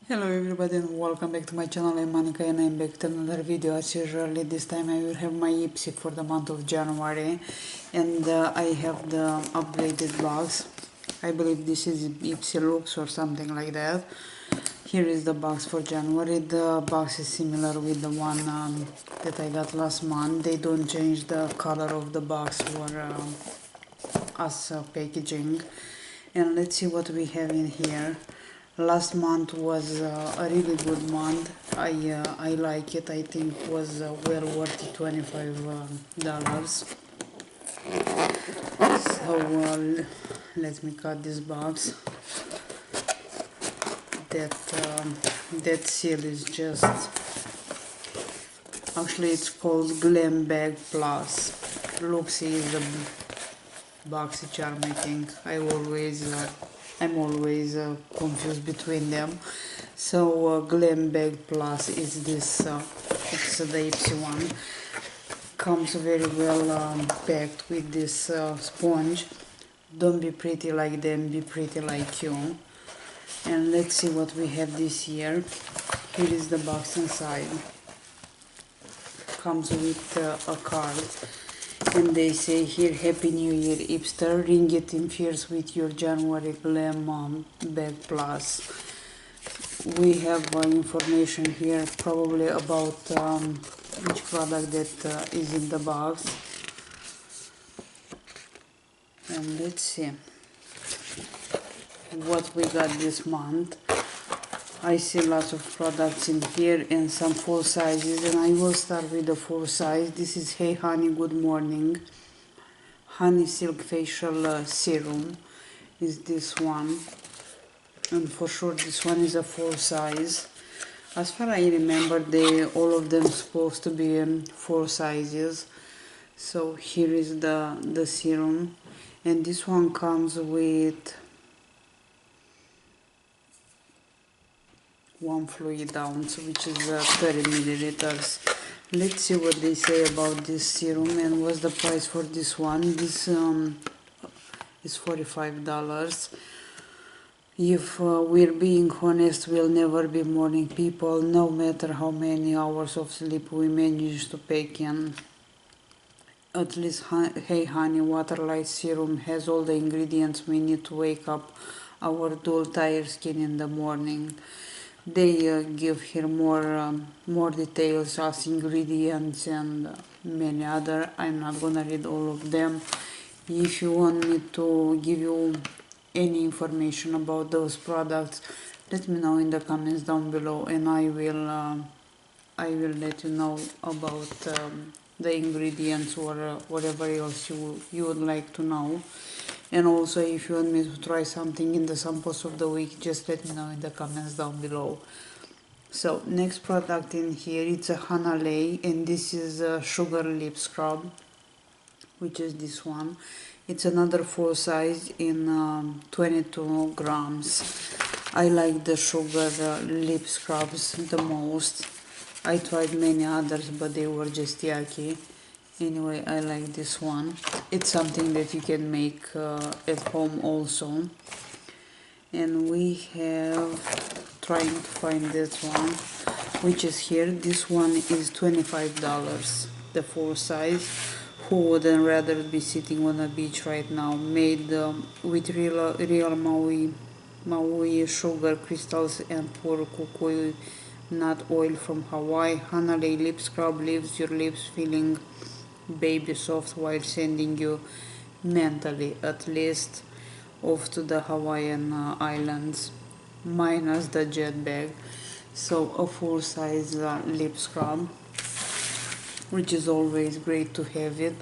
Hello everybody and welcome back to my channel. I'm Monica and I'm back to another video as usual. This time I will have my IPSY for the month of January, and I have the upgraded box. I believe this is IPSY Lux or something like that. Here is the box for January. The box is similar with the one that I got last month. They don't change the color of the box for us packaging. And let's see what we have in here. Last month was a really good month. I like it. I think it was well worth it, $25. So let me cut this box. That seal is just, actually it's called Glam Bag Plus. Looks is a boxy charm, I think. I'm always confused between them. So Glam Bag Plus is this, it's the IPSY one. Comes very well packed with this sponge. Don't be pretty like them, be pretty like you. And let's see what we have this year. Here is the box inside. Comes with a card. And they say here, Happy New Year, hipster. Ring it in fierce with your January Glam Bag Plus. We have information here probably about each product that is in the box. And let's see what we got this month. I see lots of products in here and some full sizes, and I will start with the full size. This is Hey Honey Good Morning Honey Silk Facial Serum is this one, and for sure this one is a full size. As far as I remember, all of them supposed to be in full sizes. So here is the serum, and this one comes with one fluid ounce, which is 30 milliliters. Let's see what they say about this serum and what's the price for this one. This is $45. If we're being honest, we'll never be morning people, no matter how many hours of sleep we manage to pack in. At least Hey Honey Waterlight Serum has all the ingredients we need to wake up our dull, tired skin in the morning. They give here more details as ingredients and many other. I'm not gonna read all of them. If you want me to give you any information about those products, let me know in the comments down below, and I will let you know about the ingredients or whatever else you would like to know. And also, if you want me to try something in the samples of the week, just let me know in the comments down below. So next product in here, it's a Hana Lay, and this is a sugar lip scrub, which is this one. It's another full size in 22 grams. I like the sugar lip scrubs the most. I tried many others, but they were just yucky. Anyway, I like this one. It's something that you can make at home also. And we have, trying to find this one, which is here. This one is $25, the full size. Who wouldn't rather be sitting on a beach right now? Made with real Maui sugar crystals and pure cocoa nut oil from Hawaii. Hana Lay Lip Scrub leaves your lips feeling baby soft while sending you mentally, at least, off to the Hawaiian islands, minus the jet bag. So a full size lip scrub, which is always great to have it,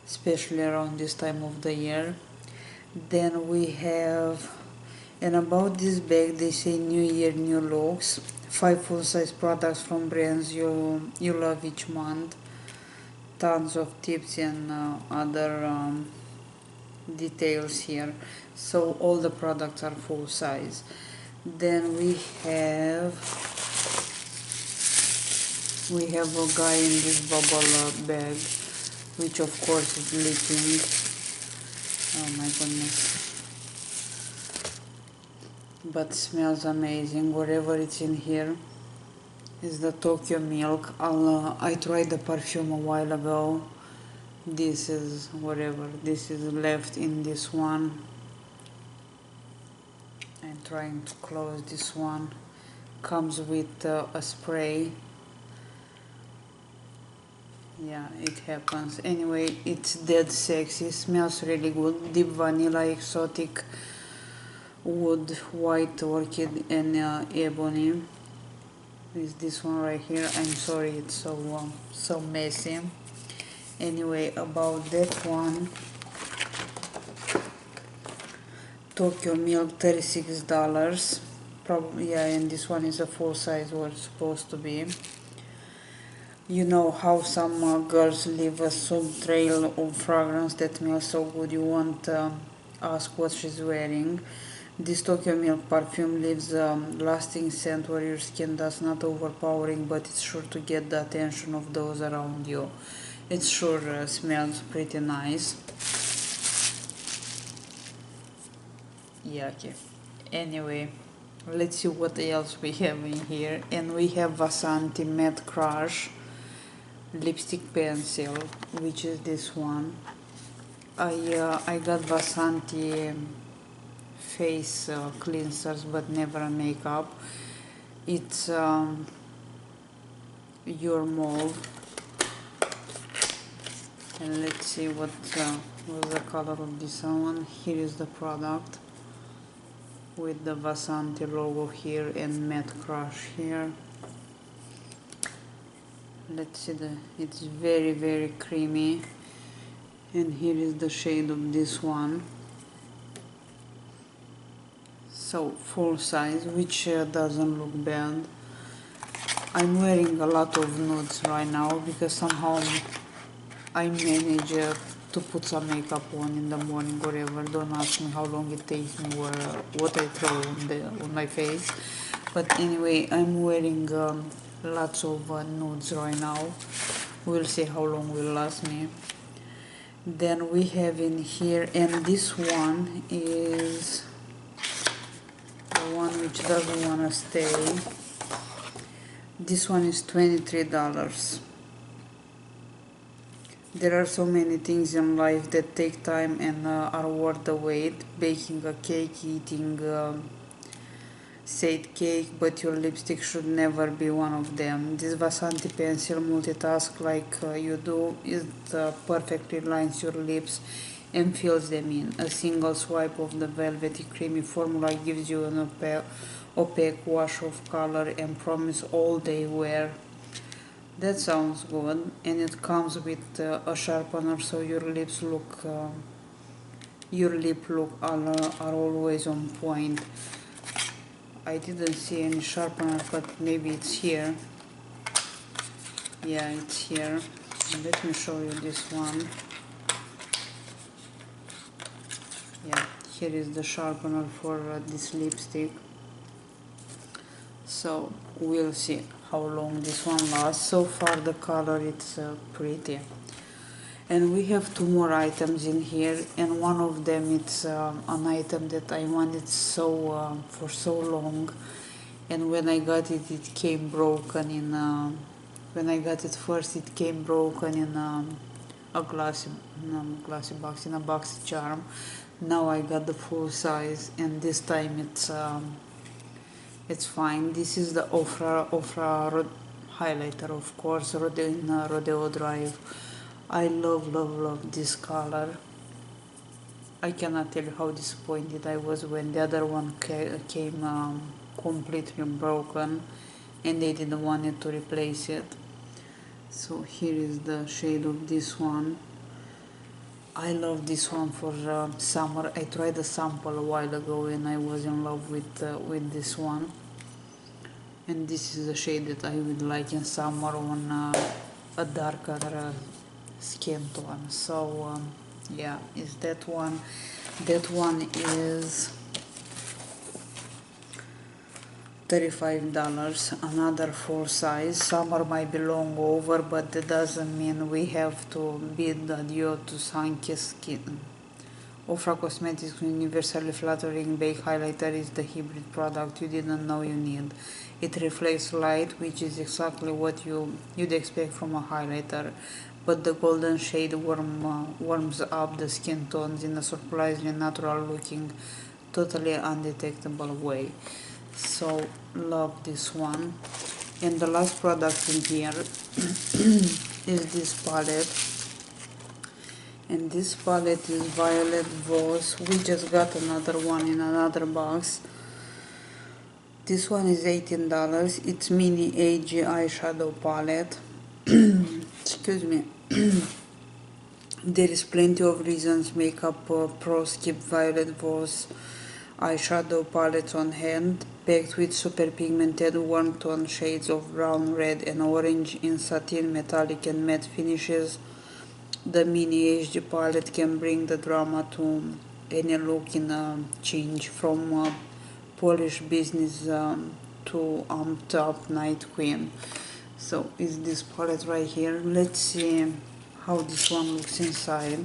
especially around this time of the year. Then we have, and about this bag they say New Year, New Looks. 5 full size products from brands you love each month. Tons of tips and other details here. So all the products are full size. Then we have a guy in this bubble bag, which of course is leaking. Oh my goodness. but smells amazing. Whatever it's in here is the Tokyo Milk. I tried the perfume a while ago. This is whatever this is left in this one. I'm trying to close this one. Comes with a spray. Yeah, it happens. Anyway, it's dead sexy. Smells really good. Deep vanilla, exotic wood, white orchid, and ebony. Is this one right here? I'm sorry, it's so messy. Anyway, about that one, Tokyo Milk, $36. Probably, yeah, and this one is a full size, what it's supposed to be. You know how some girls leave a sub trail of fragrance that smells so good you won't ask what she's wearing. This Tokyo Milk perfume leaves a lasting scent where your skin does not overpowering, but it's sure to get the attention of those around you. It sure smells pretty nice. Yeah, okay. Anyway, let's see what else we have in here. And we have Vasanti Matte Crush lipstick pencil, which is this one. I got Vasanti face cleansers, but never makeup. It's your mauve, and let's see what was the color of this one. Here is the product with the Vasanti logo here and Matte Crush here. Let's see, it's very creamy, and here is the shade of this one. So full size, which doesn't look bad. I'm wearing a lot of nudes right now because somehow I manage to put some makeup on in the morning or whatever. Don't ask me how long it takes me or what I throw on my face. But anyway, I'm wearing lots of nudes right now. We'll see how long will last me. Then we have in here, and this one is the one which doesn't want to stay. This one is $23. There are so many things in life that take time and are worth the wait. Baking a cake, eating said cake, but your lipstick should never be one of them. This Vasanti pencil multitask like you do. It perfectly lines your lips and fills them in. A single swipe of the velvety creamy formula gives you an opaque wash of color and promise all day wear. That sounds good, and it comes with a sharpener, so your lip look are always on point. I didn't see any sharpener, but maybe it's here. Yeah, it's here. Let me show you this one. Yeah, here is the sharpener for this lipstick. So we'll see how long this one lasts. So far the color it's pretty. And we have two more items in here, and one of them it's an item that I wanted for so long, and when I got it, it came broken in when I got it first, it came broken in a glassy box, in a boxy charm. Now I got the full size, and this time it's fine. This is the Ofra highlighter, of course, in Rodeo Drive. I love this color. I cannot tell you how disappointed I was when the other one came completely broken and they didn't want it to replace it. So here is the shade of this one. I love this one for summer. I tried a sample a while ago and I was in love with this one. And this is the shade that I would like in summer on a darker skin tone. So yeah, is that one. That one is $35, another full size. Summer might be long over, but that doesn't mean we have to bid adieu to sunky skin Ofra Cosmetics Universally Flattering Bake Highlighter is the hybrid product you didn't know you need. It reflects light, which is exactly what you'd expect from a highlighter, but the golden shade warms up the skin tones in a surprisingly natural looking, totally undetectable way. So love this one. And the last product in here is this palette, and this palette is Violet Rose. We just got another one in another box. This one is $18. It's mini AG eyeshadow palette. Excuse me. There is plenty of reasons makeup pros keep Violet Rose eyeshadow palettes on hand, packed with super pigmented warm tone shades of brown, red and orange in satin, metallic and matte finishes. The mini HD palette can bring the drama to any look in a change from polished business to amped up night queen. So is this palette right here. Let's see how this one looks inside.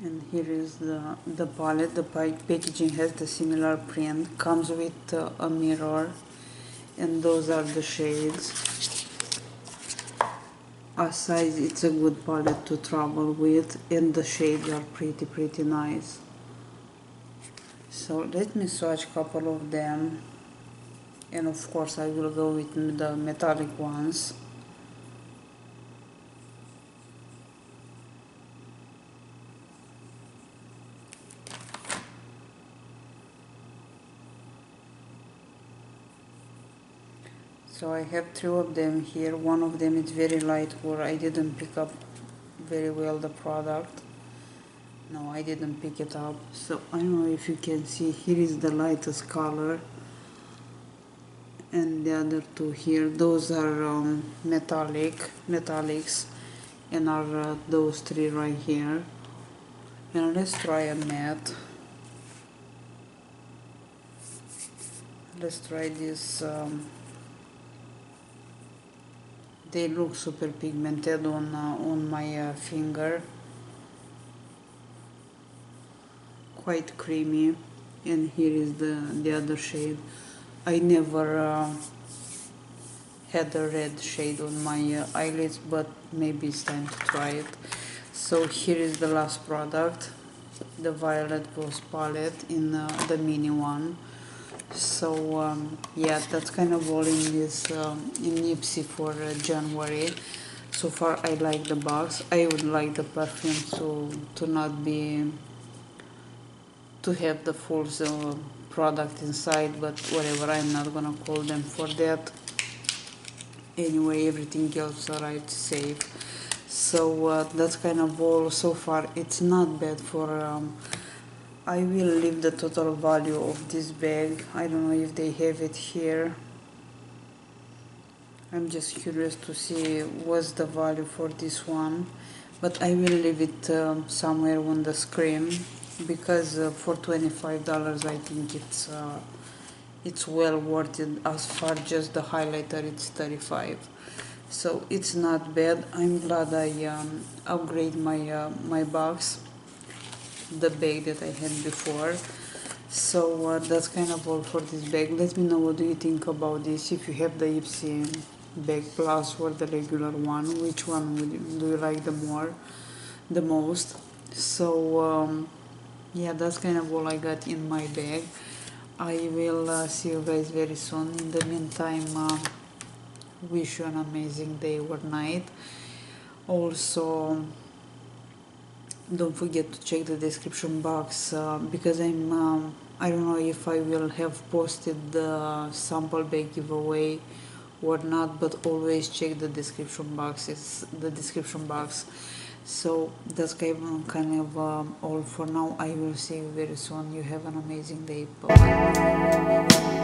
And here is the palette. The packaging has the similar print, comes with a mirror, and those are the shades. As size, it's a good palette to travel with, and the shades are pretty nice. So let me swatch a couple of them, and of course I will go with the metallic ones. So I have two of them here. One of them is very light, or I didn't pick up very well the product. No, I didn't pick it up. So I don't know if you can see, here is the lightest color, and the other two here, those are metallics, and are those three right here. And let's try a matte. Let's try this. They look super pigmented on my finger, quite creamy. And here is the other shade. I never had a red shade on my eyelids, but maybe it's time to try it. So here is the last product, the Violet Rose palette in the mini one. So yeah, that's kind of all in this in IPSY for January. So far I like the box. I would like the perfume to not be to have the full product inside, but whatever, I'm not gonna call them for that. Anyway, everything else arrived safe. So that's kind of all so far. It's not bad for I will leave the total value of this bag. I don't know if they have it here. I'm just curious to see what's the value for this one, but I will leave it somewhere on the screen, because for $25 I think it's well worth it. As far just the highlighter, it's $35, so it's not bad. I'm glad I upgrade my box, the bag that I had before. So that's kind of all for this bag. Let me know what do you think about this. If you have the IPSY bag plus or the regular one, which one do you like the most? So yeah, that's kind of all I got in my bag. I will see you guys very soon. In the meantime, wish you an amazing day or night. Also, don't forget to check the description box, because I don't know if I will have posted the sample bag giveaway or not, but always check the description box. It's the description box. So that's kind of all for now. I will see you very soon. You have an amazing day. Bye.